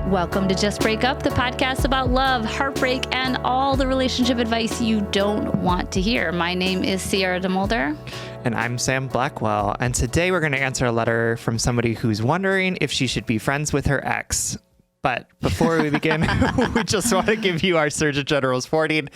Welcome to Just Break Up, the podcast about love, heartbreak, and all the relationship advice you don't want to hear. My name is Sierra DeMulder. And I'm Sam Blackwell. And today we're going to answer a letter from somebody who's wondering if she should be friends with her ex. But before we begin, we just want to give you our Surgeon General's warning,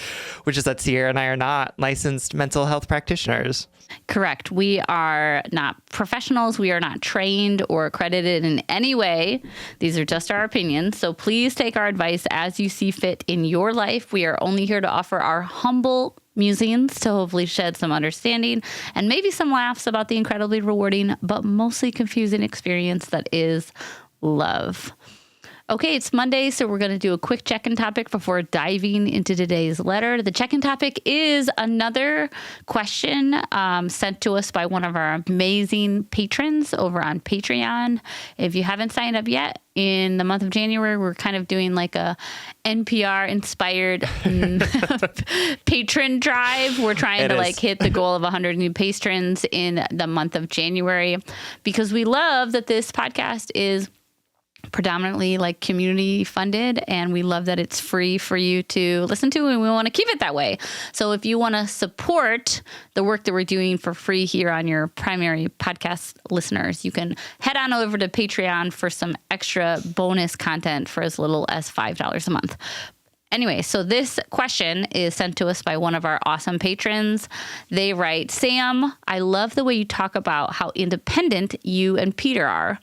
which is that Sierra and I are not licensed mental health practitioners. Correct. We are not professionals. We are not trained or accredited in any way. These are just our opinions. So please take our advice as you see fit in your life. We are only here to offer our humble musings to hopefully shed some understanding and maybe some laughs about the incredibly rewarding, but mostly confusing experience that is love. Okay, it's Monday, so we're going to do a quick check-in topic before diving into today's letter. The check-in topic is another question sent to us by one of our amazing patrons over on Patreon. If you haven't signed up yet, in the month of January, we're kind of doing like a NPR-inspired patron drive. We're trying to hit the goal of 100 new patrons in the month of January because we love that this podcast is predominantly like community funded, and we love that it's free for you to listen to, and we want to keep it that way. So if you want to support the work that we're doing for free here on your primary podcast listeners, you can head on over to Patreon for some extra bonus content for as little as $5 a month. Anyway, so this question is sent to us by one of our awesome patrons. They write, Sam, I love the way you talk about how independent you and Peter are.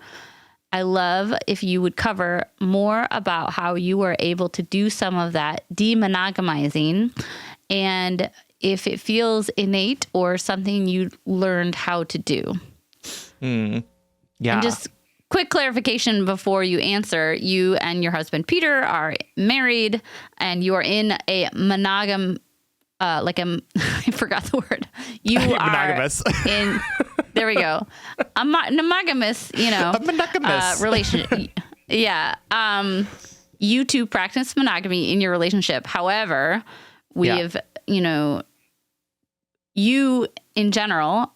I love if you would cover more about how you were able to do some of that demonogamizing and if it feels innate or something you learned how to do. Yeah. And just quick clarification before you answer, you and your husband Peter are married and you are in a I forgot the word. You are monogamous. There we go. A monogamous, A monogamous relationship. Yeah. You two practice monogamy in your relationship. However, we have, you in general,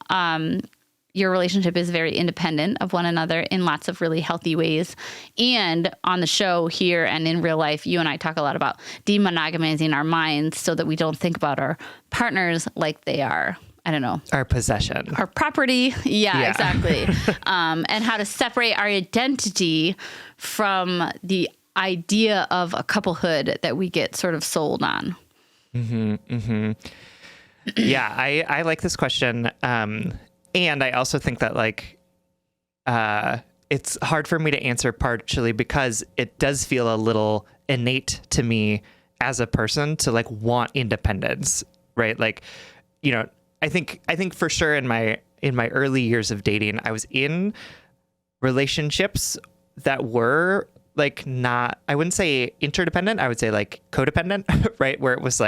your relationship is very independent of one another in lots of really healthy ways. And on the show here and in real life, you and I talk a lot about demonogamizing our minds so that we don't think about our partners like they are, I don't know, our possession, our property. Yeah. Exactly. And how to separate our identity from the idea of a couplehood that we get sort of sold on. Yeah. I like this question. And I also think that it's hard for me to answer partially because it does feel a little innate to me as a person to want independence, right? I think for sure in my early years of dating, I was in relationships that were not, I wouldn't say interdependent. I would say codependent, right? Where it was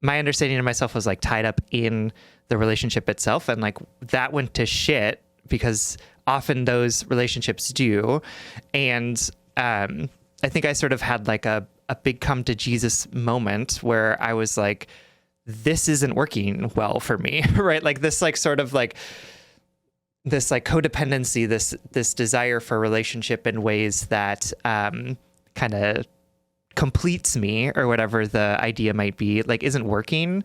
my understanding of myself was tied up in the relationship itself. And that went to shit because often those relationships do. And I think I sort of had a big come to Jesus moment where I was this isn't working well for me, right? This codependency, this desire for relationship in ways that kind of completes me or whatever the idea might be, isn't working.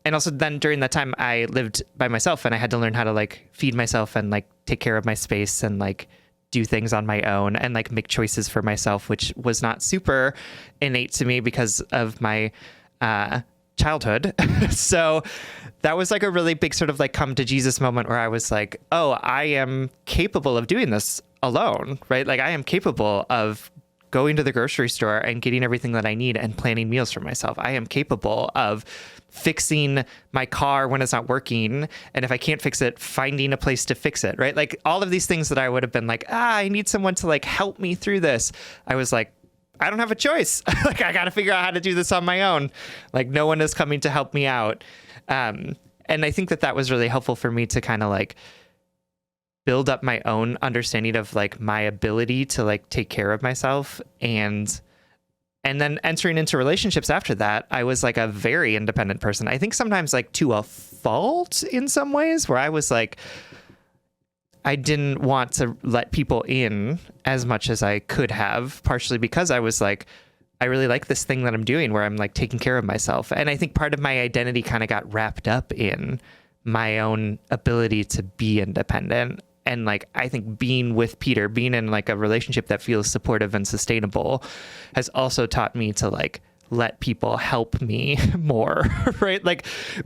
And also then during that time I lived by myself and I had to learn how to feed myself and take care of my space and do things on my own and make choices for myself, which was not super innate to me because of my childhood. So that was a really big sort of come to Jesus moment where I was oh, I am capable of doing this alone, right? I am capable of going to the grocery store and getting everything that I need and planning meals for myself. I am capable of fixing my car when it's not working. And if I can't fix it, finding a place to fix it, right? All of these things that I would have been I need someone to help me through this. I was I don't have a choice. I got to figure out how to do this on my own. No one is coming to help me out. And I think that was really helpful for me to kind of build up my own understanding of my ability to take care of myself. And then entering into relationships after that, I was a very independent person. I think sometimes to a fault in some ways where I was I didn't want to let people in as much as I could have, partially because I was like, I really like this thing that I'm doing where I'm like taking care of myself. And I think part of my identity kind of got wrapped up in my own ability to be independent. And like, I think being with Peter, being in like a relationship that feels supportive and sustainable has also taught me to like let people help me more, right? Like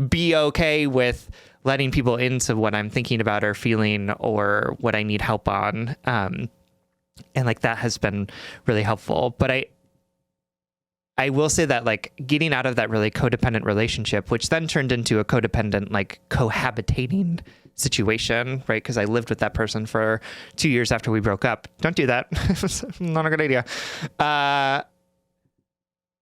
be okay with letting people into what I'm thinking about or feeling or what I need help on. And like that has been really helpful. But I will say that like getting out of that really codependent relationship, which then turned into a codependent, like cohabitating situation, right? Because I lived with that person for 2 years after we broke up. Don't do that. It's not a good idea.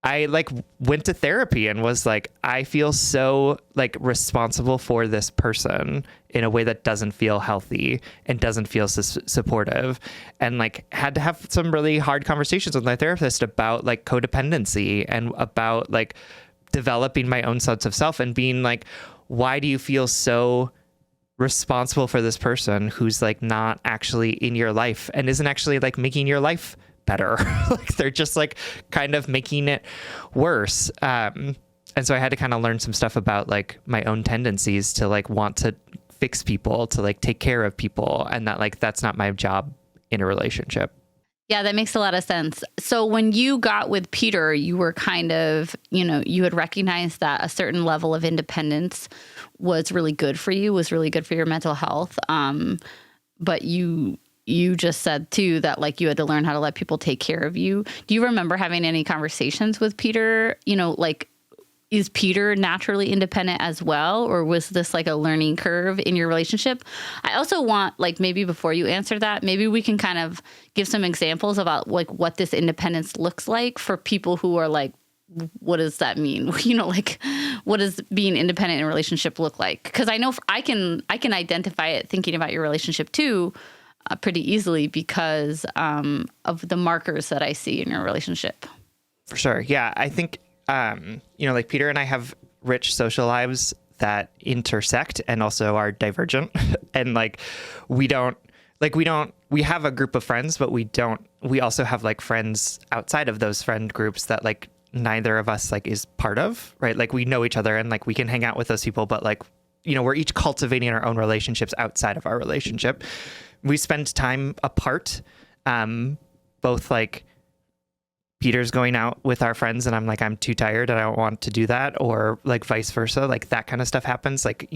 I like went to therapy and was like, I feel so like responsible for this person in a way that doesn't feel healthy and doesn't feel supportive, and like had to have some really hard conversations with my therapist about like codependency and about like developing my own sense of self and being like, why do you feel so responsible for this person who's like not actually in your life and isn't actually like making your life better? Like they're just like kind of making it worse. And so I had to kind of learn some stuff about like my own tendencies to like want to fix people, to like take care of people, and that like that's not my job in a relationship. Yeah, that makes a lot of sense. So when you got with Peter, you were kind of, you had recognized that a certain level of independence was really good for you, was really good for your mental health. But you just said too that like you had to learn how to let people take care of you. Do you remember having any conversations with Peter? Like, is Peter naturally independent as well? Or was this like a learning curve in your relationship? I also want, like, maybe before you answer that, maybe we can kind of give some examples about like what this independence looks like for people who are like, what does that mean? Like, what does being independent in a relationship look like? Because I know I can identify it thinking about your relationship too, pretty easily because of the markers that I see in your relationship. For sure. Yeah. I think, like Peter and I have rich social lives that intersect and also are divergent. And like, we have a group of friends, but we also have like friends outside of those friend groups that like neither of us like is part of, right? Like we know each other and like we can hang out with those people, but like, we're each cultivating our own relationships outside of our relationship. We spend time apart, both like Peter's going out with our friends and I'm like, I'm too tired and I don't want to do that, or like vice versa. Like that kind of stuff happens. Like,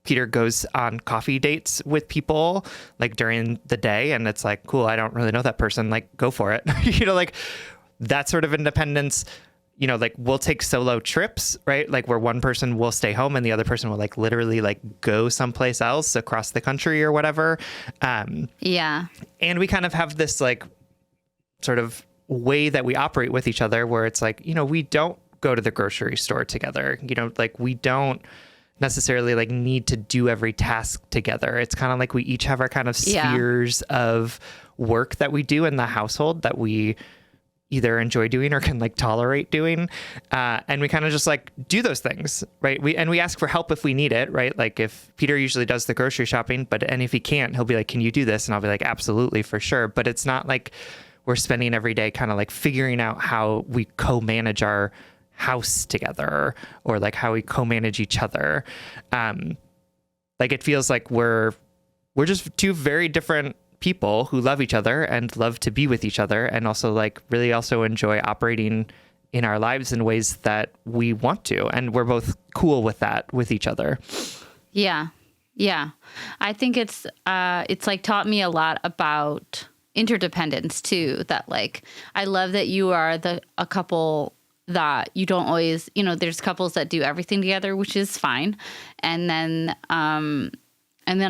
Peter goes on coffee dates with people like during the day and it's like, cool, I don't really know that person. Like, go for it. Like that sort of independence. Like we'll take solo trips, right? Like where one person will stay home and the other person will like literally like go someplace else across the country or whatever. Yeah. And we kind of have this like sort of way that we operate with each other where it's like, we don't go to the grocery store together, like we don't necessarily like need to do every task together. It's kind of like we each have our kind of spheres of work that we do in the household that we either enjoy doing or can like tolerate doing. And we kind of just like do those things, right? We ask for help if we need it, right? Like if Peter usually does the grocery shopping, and if he can't, he'll be like, can you do this? And I'll be like, absolutely, for sure. But it's not like we're spending every day kind of like figuring out how we co-manage our house together or like how we co-manage each other. Like it feels like we're just two very different people who love each other and love to be with each other and also like really also enjoy operating in our lives in ways that we want to. And we're both cool with that with each other. Yeah. Yeah. I think it's like taught me a lot about interdependence too, that like, I love that you are a couple that you don't always, there's couples that do everything together, which is fine. And then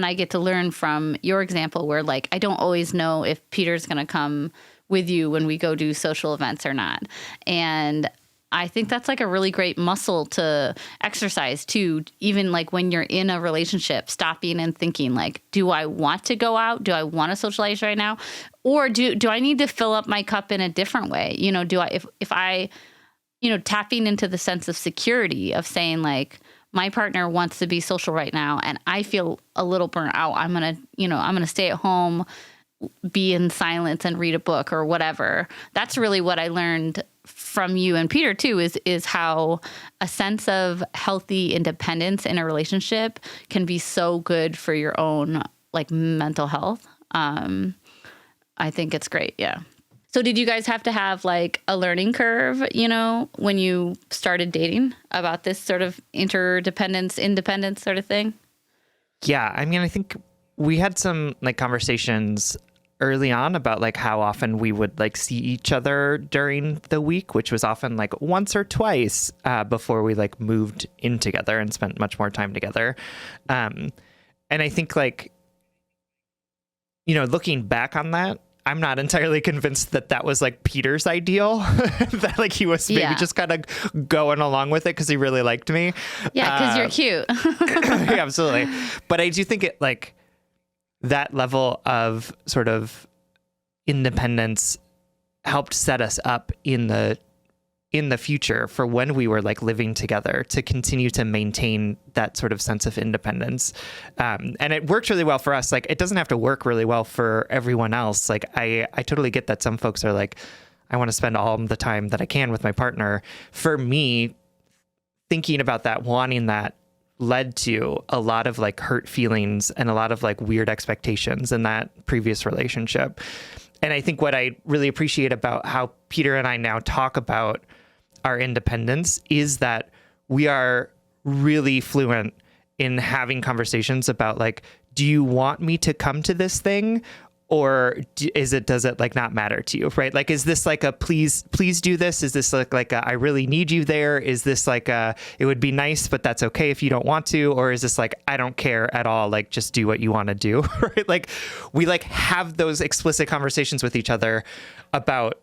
I get to learn from your example where like, I don't always know if Peter's going to come with you when we go do social events or not. And I think that's like a really great muscle to exercise too, even like when you're in a relationship, stopping and thinking like, do I want to go out? Do I want to socialize right now? Or do I need to fill up my cup in a different way? If I tapping into the sense of security of saying like, my partner wants to be social right now and I feel a little burnt out. I'm going to stay at home, be in silence and read a book or whatever. That's really what I learned from you and Peter too, is how a sense of healthy independence in a relationship can be so good for your own like mental health. I think it's great. Yeah. So did you guys have to have like a learning curve, when you started dating about this sort of interdependence, independence sort of thing? Yeah. I mean, I think we had some like conversations early on about like how often we would like see each other during the week, which was often like once or twice before we like moved in together and spent much more time together. And I think like, looking back on that, I'm not entirely convinced that that was like Peter's ideal, that like he was maybe just kind of going along with it because he really liked me. Yeah, because you're cute. Yeah, absolutely. But I do think it like that level of sort of independence helped set us up in the future for when we were like living together to continue to maintain that sort of sense of independence. And it worked really well for us. Like it doesn't have to work really well for everyone else. Like I totally get that some folks are like, I want to spend all the time that I can with my partner. For me, thinking about that, wanting that led to a lot of like hurt feelings and a lot of like weird expectations in that previous relationship. And I think what I really appreciate about how Peter and I now talk about our independence is that we are really fluent in having conversations about like, do you want me to come to this thing? Or does it like not matter to you, right? Like, is this like a please do this? Is this like a I really need you there? Is this like a it would be nice, but that's okay if you don't want to? Or is this like I don't care at all, like just do what you want to do, right? Like we like have those explicit conversations with each other about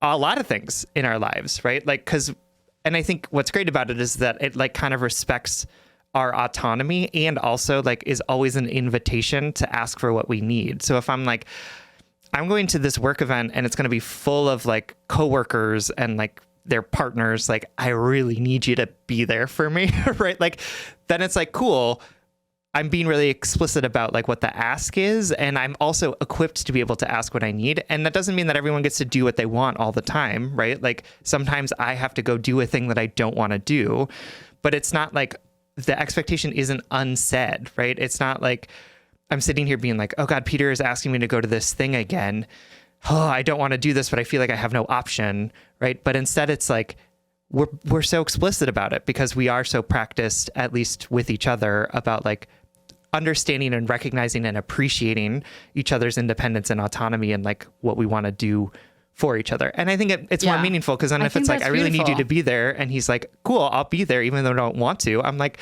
a lot of things in our lives, right? Like and I think what's great about it is that it like kind of respects our autonomy and also like is always an invitation to ask for what we need. So if I'm like, I'm going to this work event and it's going to be full of like coworkers and like their partners, like I really need you to be there for me, right? Like then it's like, cool. I'm being really explicit about like what the ask is. And I'm also equipped to be able to ask what I need. And that doesn't mean that everyone gets to do what they want all the time, right? Like sometimes I have to go do a thing that I don't want to do, but it's not like the expectation isn't unsaid, right? It's not like I'm sitting here being like, oh God, Peter is asking me to go to this thing again. Oh, I don't want to do this, but I feel like I have no option, right? But instead it's like, we're so explicit about it because we are so practiced, at least with each other, about like understanding and recognizing and appreciating each other's independence and autonomy and like what we want to do for each other. And I think it's more meaningful because then if it's like, I really need you to be there. And he's like, cool, I'll be there even though I don't want to. I'm like,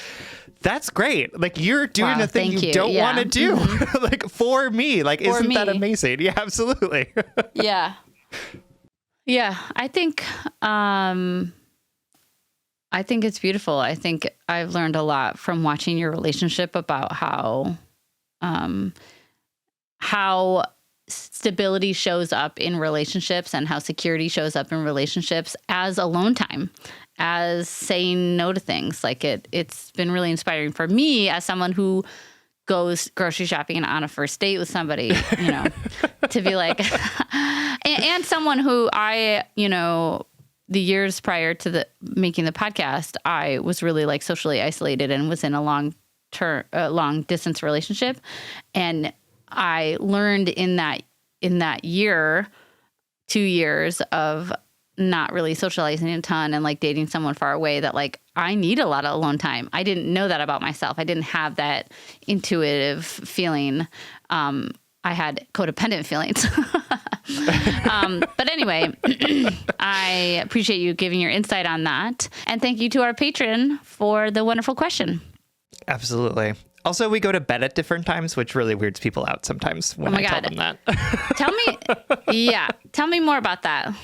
that's great. Like you're doing a thing you don't want to do like for me. Like, isn't that amazing? Yeah, absolutely. Yeah. Yeah. I think it's beautiful. I think I've learned a lot from watching your relationship about how stability shows up in relationships and how security shows up in relationships as alone time, as saying no to things. Like it's been really inspiring for me as someone who goes grocery shopping on a first date with somebody, to be like, and someone who the years prior to making the podcast, I was really like socially isolated and was in a long distance relationship. And I learned in that year, 2 years of not really socializing a ton and like dating someone far away that like I need a lot of alone time. I didn't know that about myself. I didn't have that intuitive feeling. I had codependent feelings. But anyway, I appreciate you giving your insight on that. And thank you to our patron for the wonderful question. Absolutely. Also, we go to bed at different times, which really weirds people out sometimes when I tell them that. Tell me more about that.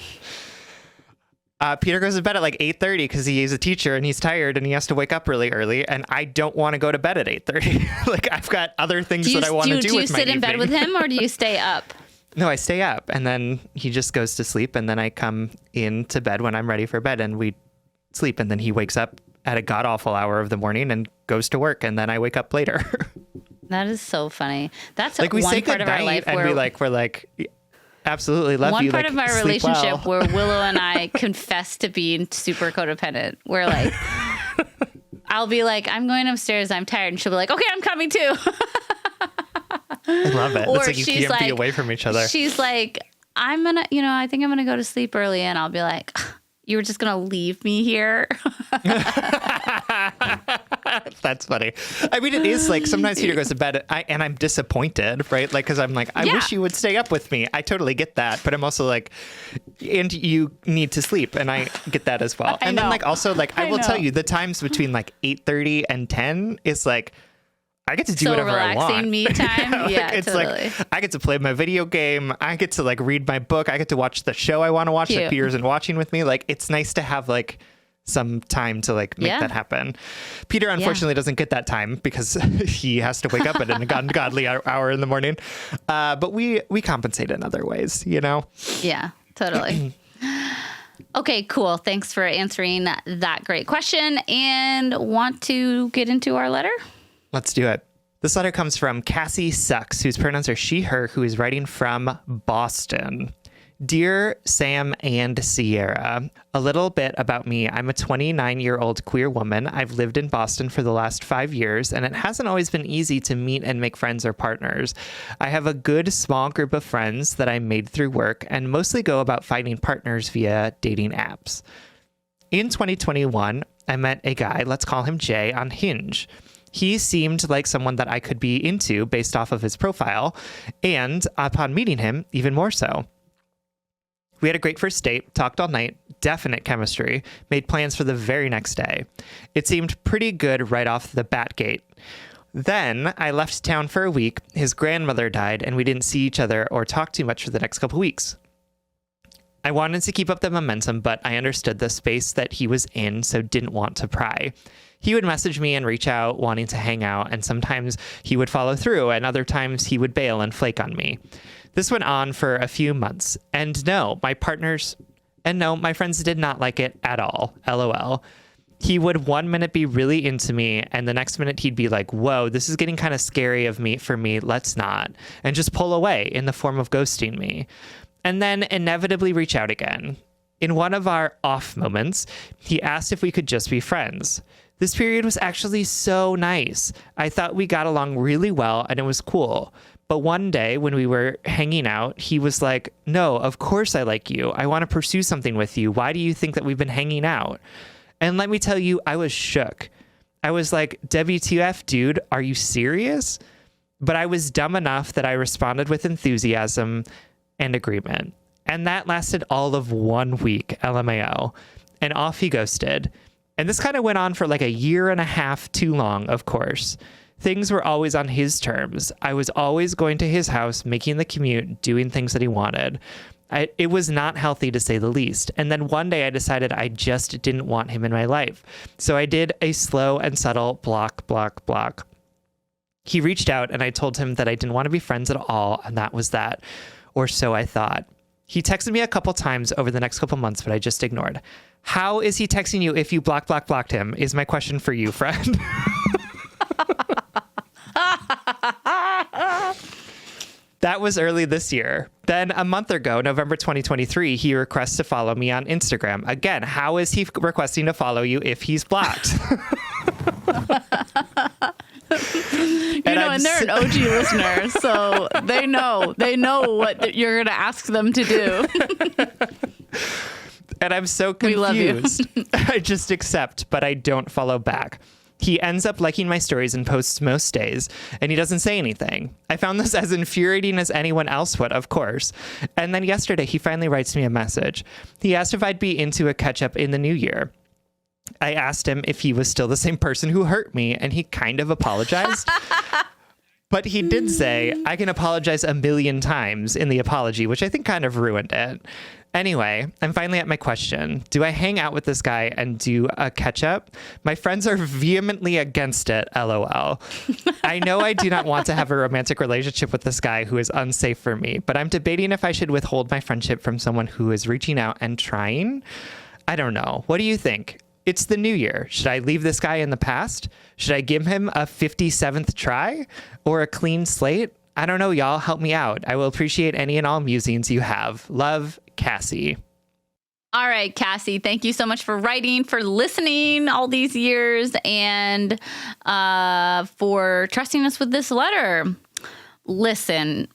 Peter goes to bed at like 8:30 because he is a teacher and he's tired and he has to wake up really early. And I don't want to go to bed at 8:30. Like I've got other things that I want to do with my evening. Do you sit in bed with him or do you stay up? No, I stay up and then he just goes to sleep and then I come into bed when I'm ready for bed and we sleep and then he wakes up at a god awful hour of the morning and goes to work, and then I wake up later. That is so funny. That's like we one say part of our life and where we're like, absolutely love one you. part like, of our sleep relationship well. where Willow and I confess to being super codependent. We're like, I'll be like, I'm going upstairs, I'm tired, and she'll be like, okay, I'm coming too. I love it. Or It's like you she's can't be like- away from each other. She's like, I think I'm gonna go to sleep early, and I'll be like, you were just gonna leave me here. That's funny. I mean, it is like sometimes Peter goes to bed and I'm disappointed, right? Like, because I'm like, I wish you would stay up with me. I totally get that. But I'm also like, and you need to sleep. And I get that as well. And then like also like, I will tell you the times between like 8:30 and 10 is like, I get to do whatever I want. Relaxing me time. Yeah, it's totally. like I get to play my video game. I get to like read my book. I get to watch the show I want to watch that Peter isn't watching with me. Like, it's nice to have like some time to like make that happen. Peter unfortunately doesn't get that time because he has to wake up at an ungodly hour in the morning. But we compensate in other ways, you know? Yeah, totally. Okay, cool. Thanks for answering that great question. And want to get into our letter? Let's do it. This letter comes from Cassie Sucks, whose pronouns are she, her, who is writing from Boston. Dear Sam and Sierra, a little bit about me. I'm a 29-year-old queer woman. I've lived in Boston for the last 5 years, and it hasn't always been easy to meet and make friends or partners. I have a good small group of friends that I made through work and mostly go about finding partners via dating apps. In 2021, I met a guy, let's call him Jay, on Hinge. He seemed like someone that I could be into based off of his profile, and upon meeting him, even more so. We had a great first date, talked all night, definite chemistry, made plans for the very next day. It seemed pretty good right off the bat gate. Then I left town for a week, his grandmother died, and we didn't see each other or talk too much for the next couple weeks. I wanted to keep up the momentum, but I understood the space that he was in, so didn't want to pry. He would message me and reach out wanting to hang out, and sometimes he would follow through, and other times he would bail and flake on me. This went on for a few months, and no, my friends did not like it at all, LOL. He would 1 minute be really into me, and the next minute he'd be like, whoa, this is getting kind of scary for me, let's not, and just pull away in the form of ghosting me. And then inevitably reach out again. In one of our off moments, he asked if we could just be friends. This period was actually so nice. I thought we got along really well and it was cool. But one day when we were hanging out, he was like, no, of course I like you. I want to pursue something with you. Why do you think that we've been hanging out? And let me tell you, I was shook. I was like, WTF, dude, are you serious? But I was dumb enough that I responded with enthusiasm and agreement. And that lasted all of 1 week, LMAO. And off he ghosted. And this kind of went on for like a year and a half too long, of course. Things were always on his terms. I was always going to his house, making the commute, doing things that he wanted. It was not healthy, to say the least. And then one day I decided I just didn't want him in my life. So I did a slow and subtle block. He reached out and I told him that I didn't want to be friends at all. And that was that. Or so I thought. He texted me a couple times over the next couple months, but I just ignored. How is he texting you if you blocked him, is my question for you, friend. That was early this year. Then a month ago, November 2023, he requests to follow me on Instagram. Again, how is he requesting to follow you if he's blocked? And they're an OG listener, so they know what you're going to ask them to do. And I'm so confused. We love you. I just accept, but I don't follow back. He ends up liking my stories and posts most days, and he doesn't say anything. I found this as infuriating as anyone else would, of course. And then yesterday, he finally writes me a message. He asked if I'd be into a catch-up in the new year. I asked him if he was still the same person who hurt me, and he kind of apologized. But he did say, I can apologize 1,000,000 times in the apology, which I think kind of ruined it. Anyway, I'm finally at my question. Do I hang out with this guy and do a catch-up? My friends are vehemently against it, LOL. I know I do not want to have a romantic relationship with this guy who is unsafe for me, but I'm debating if I should withhold my friendship from someone who is reaching out and trying. I don't know. What do you think? It's the new year. Should I leave this guy in the past? Should I give him a 57th try or a clean slate? I don't know, y'all. Help me out. I will appreciate any and all musings you have. Love, Cassie. All right, Cassie, thank you so much for writing, for listening all these years, and for trusting us with this letter. Listen,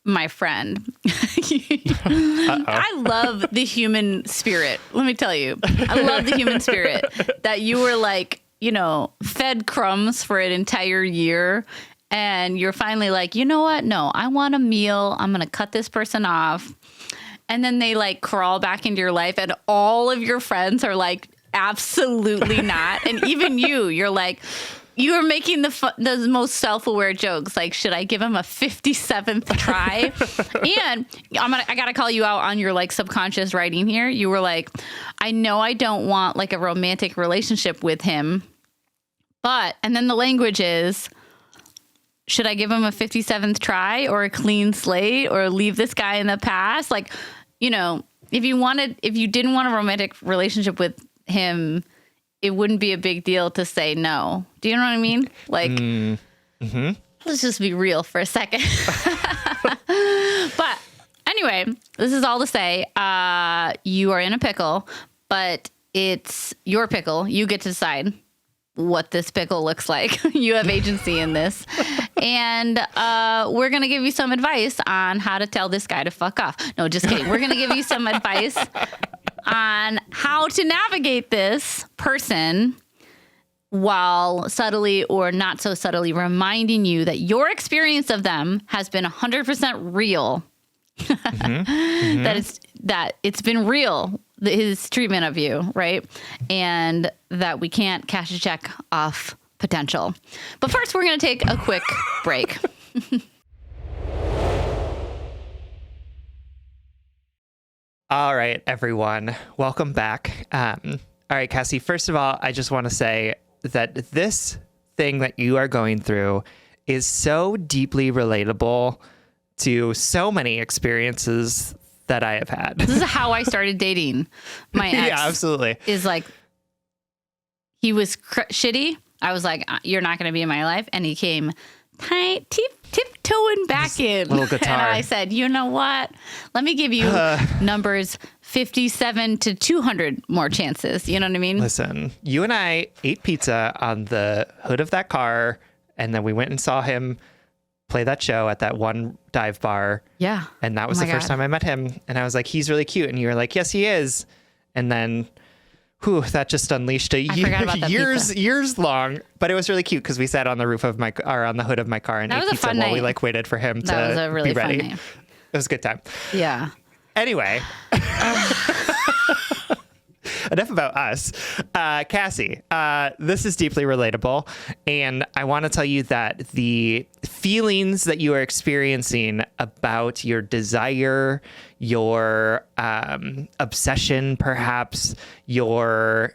my friend, I love the human spirit. Let me tell you, I love the human spirit that you were like, fed crumbs for an entire year. And you're finally like, you know what? No, I want a meal. I'm going to cut this person off. And then they like crawl back into your life and all of your friends are like, absolutely not. And even you're like, you are making the most self-aware jokes. Like, should I give him a 57th try? And I got to call you out on your like subconscious writing here. You were like, I know I don't want like a romantic relationship with him, and then the language is, should I give him a 57th try or a clean slate or leave this guy in the past? Like, if you didn't want a romantic relationship with him, it wouldn't be a big deal to say no. Do you know what I mean? Like, Let's just be real for a second. But anyway, this is all to say, you are in a pickle, but it's your pickle. You get to decide what this pickle looks like. You have agency in this. And we're going to give you some advice on how to tell this guy to fuck off. No, just kidding. We're going to give you some advice on how to navigate this person while subtly or not so subtly reminding you that your experience of them has been 100% real. That it's been real, his treatment of you, right? And that we can't cash a check off potential. But first, we're going to take a quick break. All right, everyone. Welcome back. All right, Cassie, first of all, I just want to say that this thing that you are going through is so deeply relatable to so many experiences that I have had. This is how I started dating my ex. Yeah, absolutely. Is like, he was shitty. I was like, you're not going to be in my life. And he came tiptoeing back in. Little guitar. And I said, you know what? Let me give you numbers 57 to 200 more chances. You know what I mean? Listen, you and I ate pizza on the hood of that car, and then we went and saw him play that show at that one dive bar. Yeah. And that was the first time I met him. And I was like, he's really cute. And you were like, yes, he is. And then, that just unleashed a years long. But it was really cute because we sat on the roof of on the hood of my car and ate pizza while we like waited for him to was a really be ready. Fun night. It was a good time. Yeah. Anyway. Enough about us. Cassie, this is deeply relatable. And I want to tell you that the feelings that you are experiencing about your desire, your obsession, perhaps, your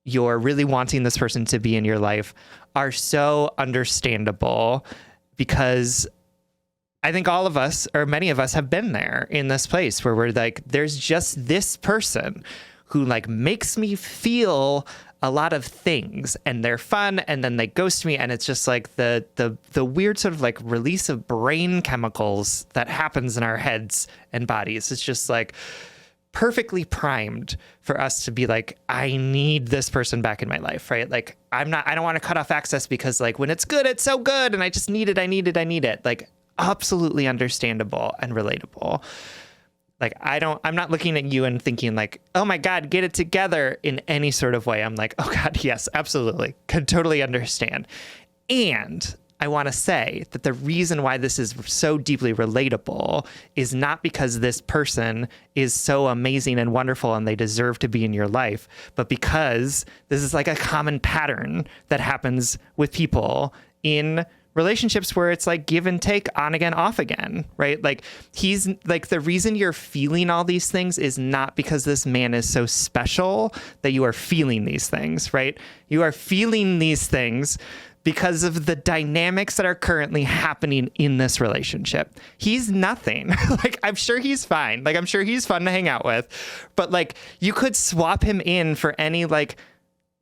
really wanting this person to be in your life are so understandable, because I think all of us, or many of us, have been there in this place where we're like, there's just this person who like makes me feel a lot of things, and they're fun, and then they ghost me, and it's just like the weird sort of like release of brain chemicals that happens in our heads and bodies. It's just like perfectly primed for us to be like, I need this person back in my life, right? Like I don't want to cut off access because like when it's good, it's so good, and I just need it. Like, absolutely understandable and relatable. Like, I'm not looking at you and thinking like, oh my God, get it together in any sort of way. I'm like, oh God, yes, absolutely. Could totally understand. And I want to say that the reason why this is so deeply relatable is not because this person is so amazing and wonderful and they deserve to be in your life, but because this is like a common pattern that happens with people in relationships where it's like give and take, on again, off again, right? Like he's like, the reason you're feeling all these things is not because this man is so special that you are feeling these things, right? You are feeling these things because of the dynamics that are currently happening in this relationship. He's nothing. Like, I'm sure he's fine. Like, I'm sure he's fun to hang out with, but like, you could swap him in for any like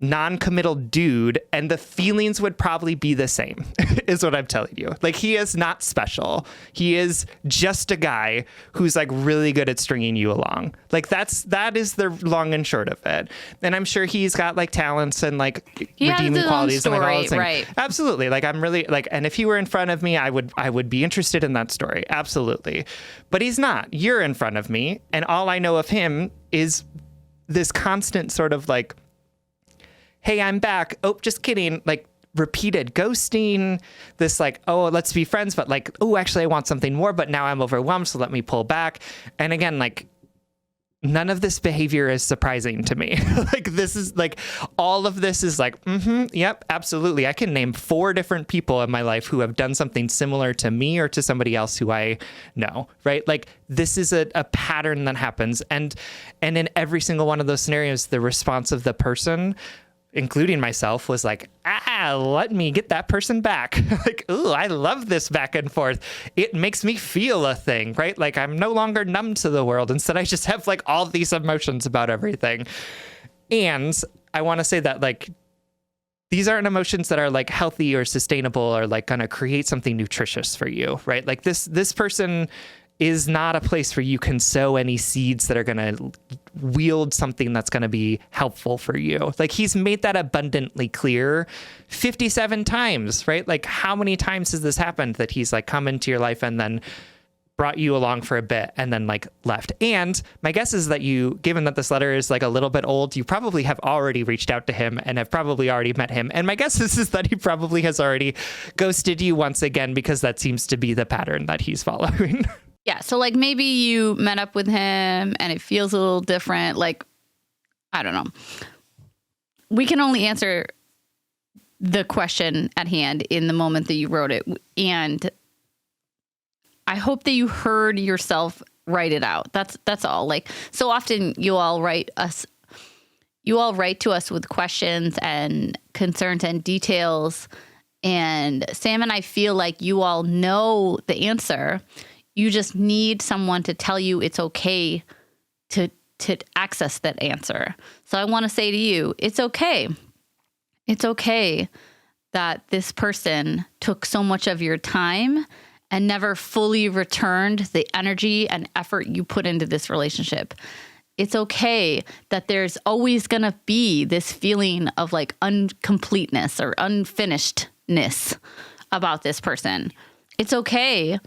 non-committal dude and the feelings would probably be the same is what I'm telling you. Like, he is not special. He is just a guy who's like really good at stringing you along. Like, that is the long and short of it. And I'm sure he's got like talents and like redeeming qualities and like all those things. Right. Absolutely. Like, I'm really like, and if he were in front of me, I would be interested in that story. Absolutely. But he's not. You're in front of me, and all I know of him is this constant sort of like, hey, I'm back. Oh, just kidding. Like, repeated ghosting, this like, oh, let's be friends, but like, oh, actually I want something more, but now I'm overwhelmed, so let me pull back. And again, like, none of this behavior is surprising to me. Like, this is like, all of this is like, yep, absolutely. I can name 4 different people in my life who have done something similar to me or to somebody else who I know, right? Like, this is a pattern that happens. And in every single one of those scenarios, the response of the person, including myself, was like, let me get that person back. Like, ooh, I love this back and forth. It makes me feel a thing, right? Like, I'm no longer numb to the world. Instead, I just have like all these emotions about everything. And I want to say that like, these aren't emotions that are like healthy or sustainable or like going to create something nutritious for you, right? Like, this person is not a place where you can sow any seeds that are going to wield something that's going to be helpful for you. Like, he's made that abundantly clear 57 times, right? Like, how many times has this happened that he's like come into your life and then brought you along for a bit and then like left? And my guess is that you, given that this letter is like a little bit old, you probably have already reached out to him and have probably already met him. And my guess is that he probably has already ghosted you once again, because that seems to be the pattern that he's following. Yeah. So like, maybe you met up with him and it feels a little different. Like, I don't know. We can only answer the question at hand in the moment that you wrote it. And I hope that you heard yourself write it out. That's all. Like, so often you all write to us with questions and concerns and details. And Sam and I feel like you all know the answer. You just need someone to tell you it's okay to access that answer. So I want to say to you, it's okay. It's okay that this person took so much of your time and never fully returned the energy and effort you put into this relationship. It's okay that there's always going to be this feeling of like incompleteness or unfinishedness about this person. It's okay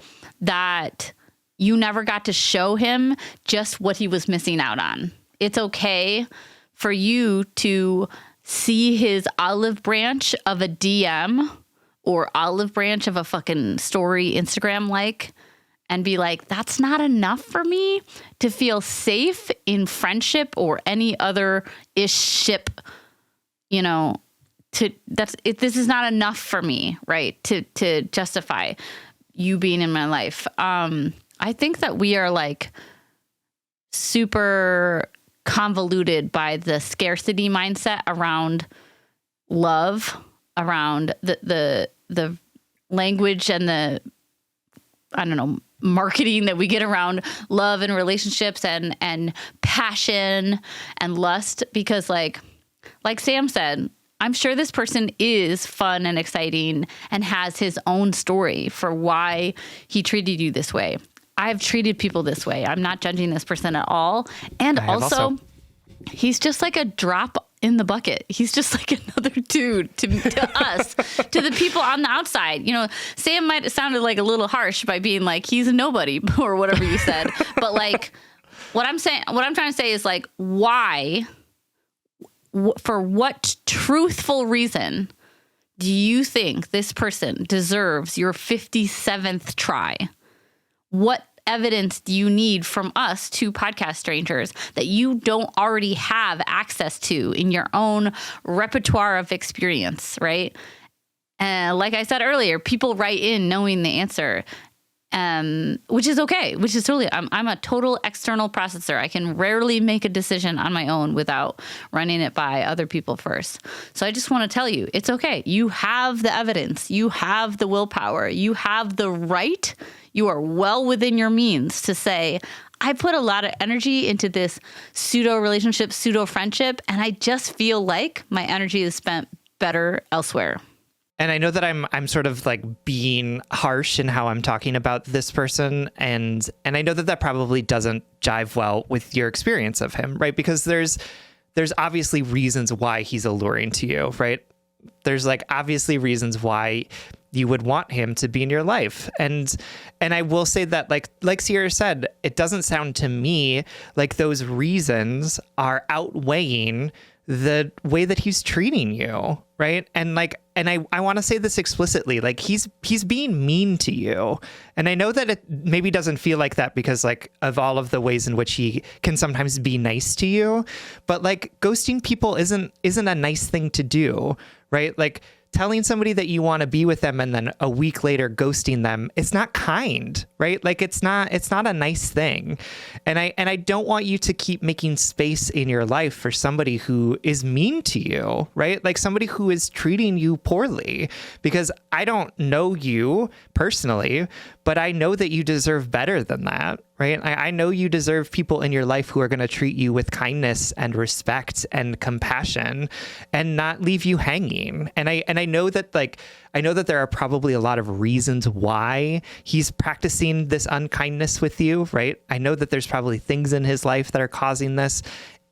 that you never got to show him just what he was missing out on. It's okay for you to see his olive branch of a DM or olive branch of a fucking story Instagram like, and be like, that's not enough for me to feel safe in friendship or any other ish ship, you know, this is not enough for me, right? To justify you being in my life. I think that we are like super convoluted by the scarcity mindset around love, around the language and the, I don't know, marketing that we get around love and relationships and passion and lust. Because like Sam said, I'm sure this person is fun and exciting and has his own story for why he treated you this way. I've treated people this way. I'm not judging this person at all. And also, he's just like a drop in the bucket. He's just like another dude to us, to the people on the outside. You know, Sam might have sounded like a little harsh by being like, he's a nobody or whatever you said. But like, what I'm trying to say is like, why, for what truthful reason do you think this person deserves your 57th try? What evidence do you need from us, two podcast strangers, that you don't already have access to in your own repertoire of experience, right? And like I said earlier, people write in knowing the answer. which is okay, which is totally, I'm a total external processor. I can rarely make a decision on my own without running it by other people first. So I just want to tell you, it's okay. You have the evidence. You have the willpower. You have the right. You are well within your means to say, I put a lot of energy into this pseudo relationship, pseudo friendship, and I just feel like my energy is spent better elsewhere. And I know that I'm sort of like being harsh in how I'm talking about this person. And I know that that probably doesn't jive well with your experience of him, right? Because there's obviously reasons why he's alluring to you, right? There's like obviously reasons why you would want him to be in your life. And I will say that like Sierra said, it doesn't sound to me like those reasons are outweighing the way that he's treating you, right? And I want to say this explicitly, like he's being mean to you. And I know that it maybe doesn't feel like that because like of all of the ways in which he can sometimes be nice to you, but like ghosting people isn't a nice thing to do, right? Like telling somebody that you want to be with them and then a week later ghosting them, it's not kind, right? Like it's not a nice thing. And I don't want you to keep making space in your life for somebody who is mean to you, right? Like somebody who is treating you poorly, because I don't know you personally, but I know that you deserve better than that, right? I know you deserve people in your life who are going to treat you with kindness and respect and compassion and not leave you hanging. And I know that there are probably a lot of reasons why he's practicing this unkindness with you, right? I know that there's probably things in his life that are causing this.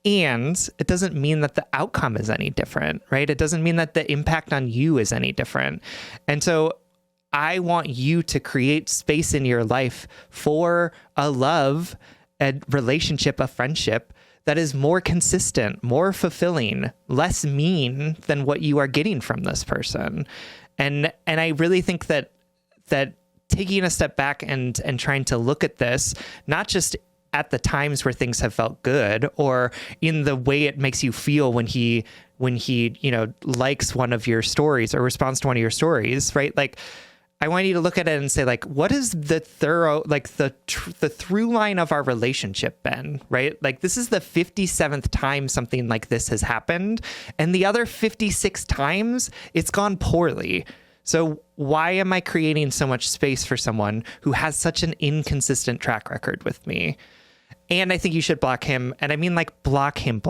And it doesn't mean that the outcome is any different, right? It doesn't mean that the impact on you is any different. And so I want you to create space in your life for a love, a relationship, a friendship that is more consistent, more fulfilling, less mean than what you are getting from this person. And I really think that taking a step back and trying to look at this, not just at the times where things have felt good or in the way it makes you feel when he likes one of your stories or responds to one of your stories, right? Like, I want you to look at it and say, like, what is the through line of our relationship been, right? Like, this is the 57th time something like this has happened, and the other 56 times it's gone poorly. So why am I creating so much space for someone who has such an inconsistent track record with me? And I think you should block him. And I mean, like, block him.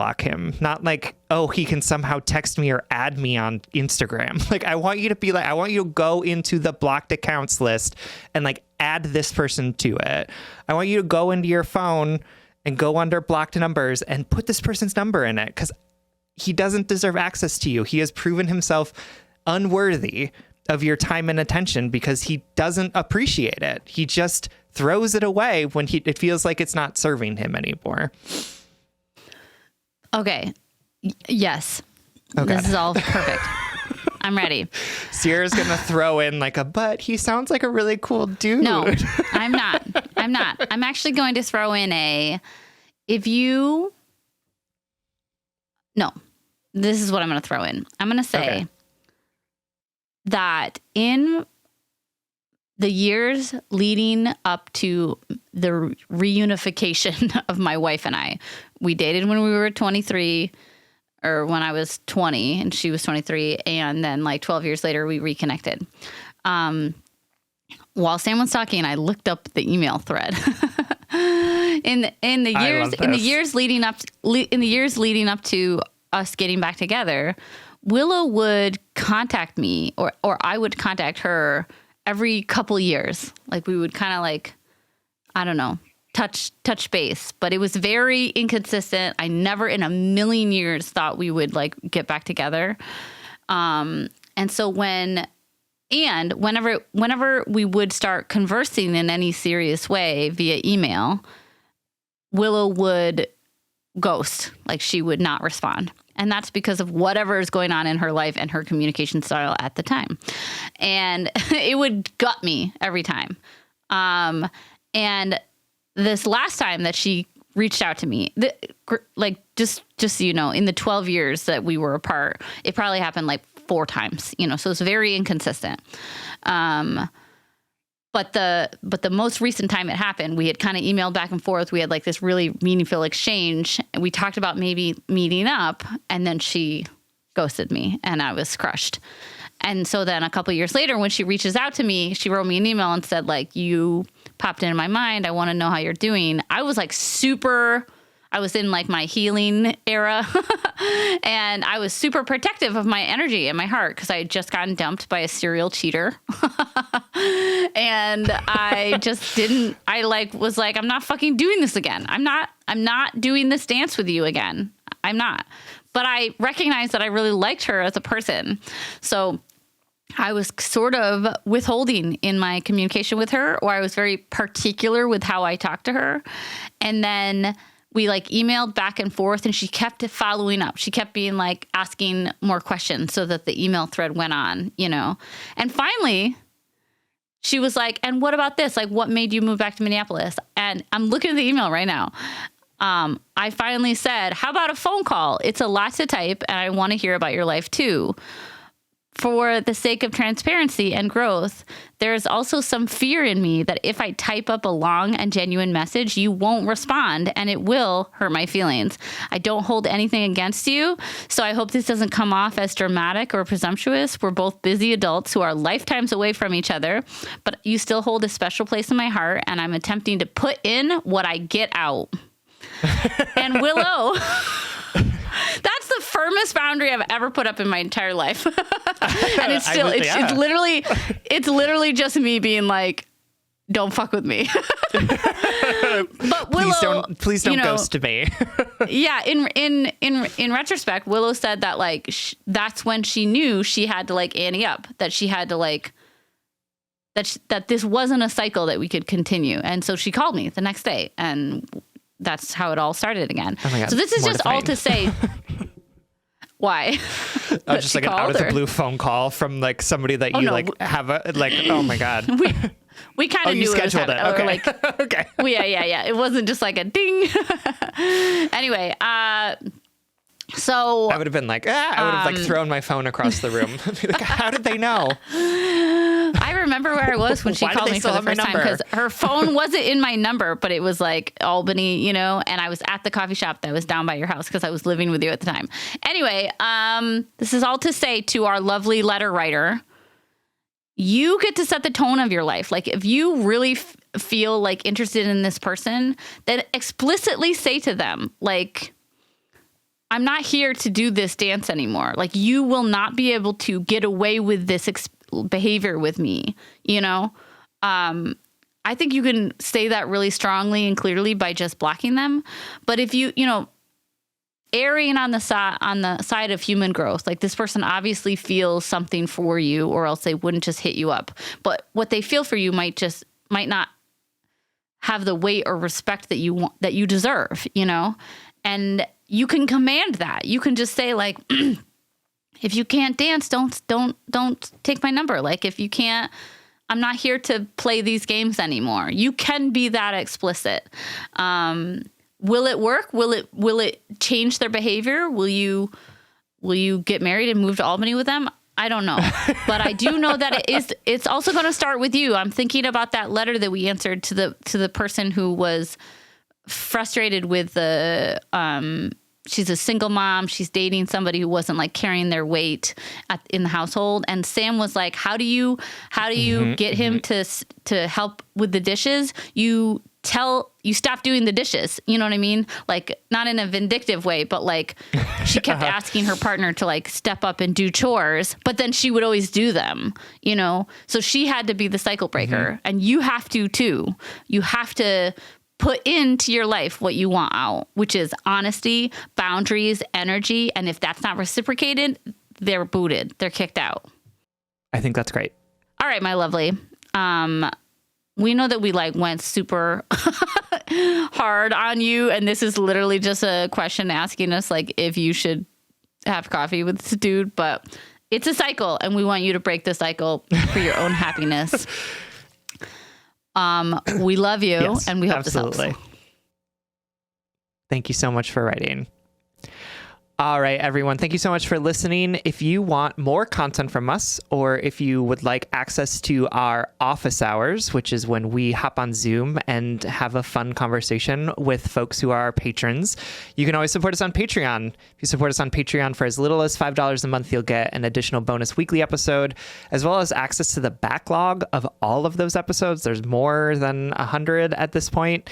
Not like, oh, he can somehow text me or add me on Instagram. Like, I want you to go into the blocked accounts list and like add this person to it. I want you to go into your phone and go under blocked numbers and put this person's number in it, because he doesn't deserve access to you. He has proven himself unworthy of your time and attention because he doesn't appreciate it. He just throws it away when it feels like it's not serving him anymore. Okay. Yes. This is all perfect. I'm ready. Sierra's going to throw in like but he sounds like a really cool dude. No, I'm not. I'm actually going to throw in no, this is what I'm going to throw in. I'm going to say that in the years leading up to the reunification of my wife and I, we dated when we were 23, or when I was 20 and she was 23. And then like 12 years later, we reconnected. While Sam was talking, I looked up the email thread. in the years leading up to us getting back together, Willow would contact me or I would contact her every couple years. Like, we would kind of like, I don't know, touch base, but it was very inconsistent. I never in a million years thought we would like get back together. And so whenever we would start conversing in any serious way via email, Willow would ghost, like she would not respond. And that's because of whatever is going on in her life and her communication style at the time. And it would gut me every time. And this last time that she reached out to me, just so you know, in the 12 years that we were apart, it probably happened like 4 times, so it's very inconsistent. But But the most recent time it happened, we had kind of emailed back and forth. We had like this really meaningful exchange, and we talked about maybe meeting up, and then she ghosted me and I was crushed. And so then a couple of years later, when she reaches out to me, she wrote me an email and said, like, you popped into my mind. I want to know how you're doing. I was like I was in like my healing era and I was super protective of my energy and my heart because I had just gotten dumped by a serial cheater. And I just was like, I'm not fucking doing this again. I'm not doing this dance with you again. I'm not. But I recognized that I really liked her as a person. So I was sort of withholding in my communication with her, or I was very particular with how I talked to her. And then we like emailed back and forth and she kept following up. She kept being like asking more questions so that the email thread went on, you know. And finally she was like, and what about this? Like, what made you move back to Minneapolis? And I'm looking at the email right now. I finally said, how about a phone call? It's a lot to type and I want to hear about your life too. For the sake of transparency and growth, there's also some fear in me that if I type up a long and genuine message, you won't respond and it will hurt my feelings. I don't hold anything against you, so I hope this doesn't come off as dramatic or presumptuous. We're both busy adults who are lifetimes away from each other, but you still hold a special place in my heart, and I'm attempting to put in what I get out. And Willow... That's the firmest boundary I've ever put up in my entire life. And it's still, it's literally just me being like, don't fuck with me. But Willow, please don't ghost me. Yeah. In retrospect, Willow said that like, that's when she knew she had to like ante up, that she had to like, that this wasn't a cycle that we could continue. And so she called me the next day, and that's how it all started again. Oh my God, so this is just all to say. Why? Just like an out of the blue phone call from like somebody that you like have a like. Oh my God. We kind of knew it was happening. Okay. Like, okay. Yeah. It wasn't just like a ding. Anyway, so I would have been like, I would have like thrown my phone across the room. Like, how did they know? I remember where I was when she called me for the first time, because her phone wasn't in my number, but it was like Albany, you know, and I was at the coffee shop that was down by your house because I was living with you at the time. Anyway, this is all to say to our lovely letter writer, you get to set the tone of your life. Like if you really feel like interested in this person, then explicitly say to them, like, I'm not here to do this dance anymore. Like you will not be able to get away with this behavior with me, you know? I think you can say that really strongly and clearly by just blocking them. But if you know, erring on the side of human growth, like this person obviously feels something for you, or else they wouldn't just hit you up. But what they feel for you might not have the weight or respect that you want, that you deserve, you know? And you can command that. You can just say like, if you can't dance, don't take my number. Like if you can't, I'm not here to play these games anymore. You can be that explicit. Will it work? Will it change their behavior? Will you get married and move to Albany with them? I don't know. But I do know that it's also going to start with you. I'm thinking about that letter that we answered to the person who was frustrated with she's a single mom. She's dating somebody who wasn't like carrying their weight in the household. And Sam was like, how do you get him to help with the dishes? You stop doing the dishes. You know what I mean? Like not in a vindictive way, but like she kept asking her partner to like step up and do chores, but then she would always do them, you know? So she had to be the cycle breaker, and you have to too. You have to put into your life what you want out, which is honesty, boundaries, energy. And if that's not reciprocated, they're booted. They're kicked out. I think that's great. All right, my lovely. We know that we like went super hard on you. And this is literally just a question asking us like if you should have coffee with this dude, but it's a cycle and we want you to break the cycle for your own happiness. We love you, yes, and we hope this helps. Thank you so much for writing. All right, everyone. Thank you so much for listening. If you want more content from us, or if you would like access to our office hours, which is when we hop on Zoom and have a fun conversation with folks who are our patrons, you can always support us on Patreon. If you support us on Patreon for as little as $5 a month, you'll get an additional bonus weekly episode, as well as access to the backlog of all of those episodes. There's more than 100 at this point.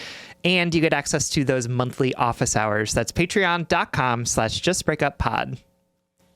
And you get access to those monthly office hours. That's patreon.com/justbreakuppod.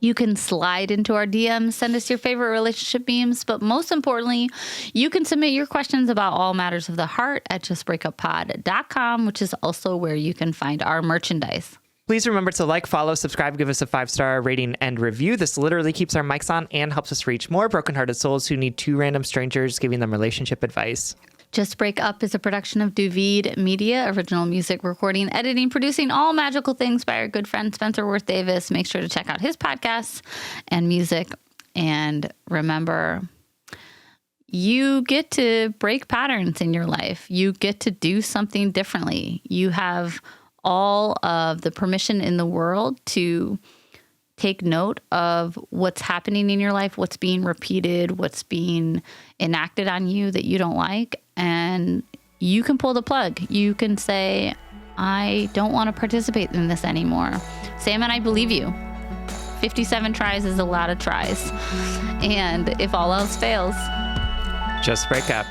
You can slide into our DMs, send us your favorite relationship memes, but most importantly, you can submit your questions about all matters of the heart at justbreakuppod.com, which is also where you can find our merchandise. Please remember to like, follow, subscribe, give us a 5-star rating and review. This literally keeps our mics on and helps us reach more brokenhearted souls who need two random strangers giving them relationship advice. Just Break Up is a production of Duvid Media, original music, recording, editing, producing, all magical things by our good friend Spencer Worth Davis. Make sure to check out his podcasts and music. And remember, you get to break patterns in your life. You get to do something differently. You have all of the permission in the world to take note of what's happening in your life, what's being repeated, what's being enacted on you that you don't like. And you can pull the plug. You can say, I don't want to participate in this anymore. Sam and I believe you. 57 tries is a lot of tries. And if all else fails, just break up.